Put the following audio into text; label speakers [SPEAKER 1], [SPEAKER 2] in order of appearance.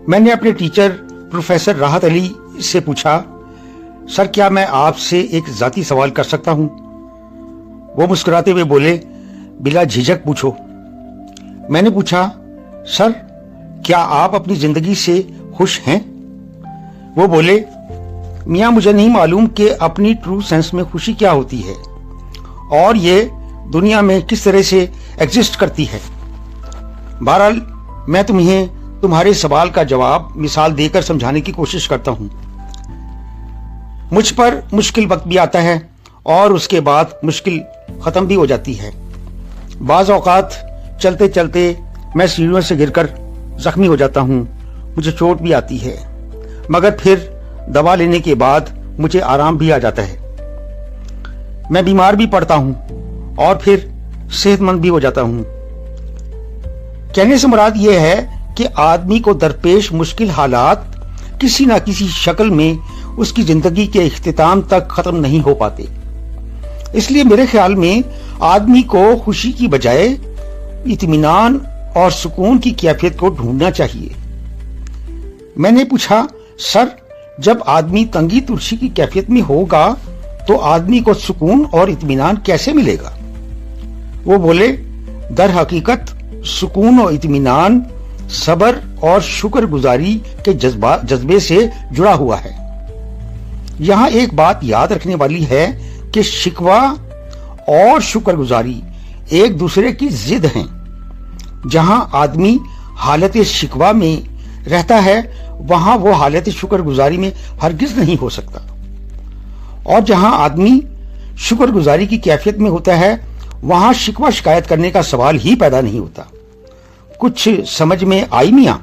[SPEAKER 1] मैंने अपने teacher professor राहत अली से पूछा, सर क्या मैं आपसे एक जाती सवाल कर सकता हूं? वो मुस्कुराते हुए बोले, बिला झिझक पूछो। मैंने पूछा, सर क्या आप अपनी जिंदगी से खुश हैं? वो बोले, मियां मुझे नहीं मालूम कि अपनी ट्रू सेंस में खुशी क्या होती है और ये दुनिया में किस तरह से एग्जिस्ट करती है। बहरहाल मैं तुम्हें तुम्हारे सवाल का जवाब मिसाल देकर समझाने की कोशिश करता हूं। मुझ पर मुश्किल वक्त भी आता है और उसके बाद मुश्किल खत्म भी हो जाती है। बाज़ औकात चलते चलते मैं सीढ़ियों से गिरकर जख्मी हो जाता हूं, मुझे चोट भी आती है, मगर फिर दवा लेने के बाद मुझे आराम भी आ जाता है। मैं बीमार भी पड़ता हूं और फिर सेहतमंद भी हो जाता हूं। कहने से मुराद यह है कि आदमी को दरपेश मुश्किल हालात किसी ना किसी शक्ल में उसकी जिंदगी के इख्तिताम तक खत्म नहीं हो पाते। इसलिए मेरे ख्याल में आदमी को खुशी की बजाय इत्मीनान और सुकून की कैफियत को ढूंढना चाहिए। मैंने पूछा, सर जब आदमी तंगी तुर्शी की कैफियत में होगा तो आदमी को सुकून और इत्मीनान कैसे मिलेगा? वो बोले, दर हकीकत सुकून और इत्मीनान सब्र और शुक्रगुजारी के जज्बे से जुड़ा हुआ है। यहां एक बात याद रखने वाली है कि शिकवा और शुक्रगुजारी एक दूसरे की जिद हैं। जहां आदमी हालत शिकवा में रहता है वहां वो हालत शुक्रगुजारी में हरगिज नहीं हो सकता, और जहां आदमी शुक्रगुजारी की कैफियत में होता है वहां शिकवा शिकायत करने का सवाल ही पैदा नहीं होता। कुछ समझ में आई मियां?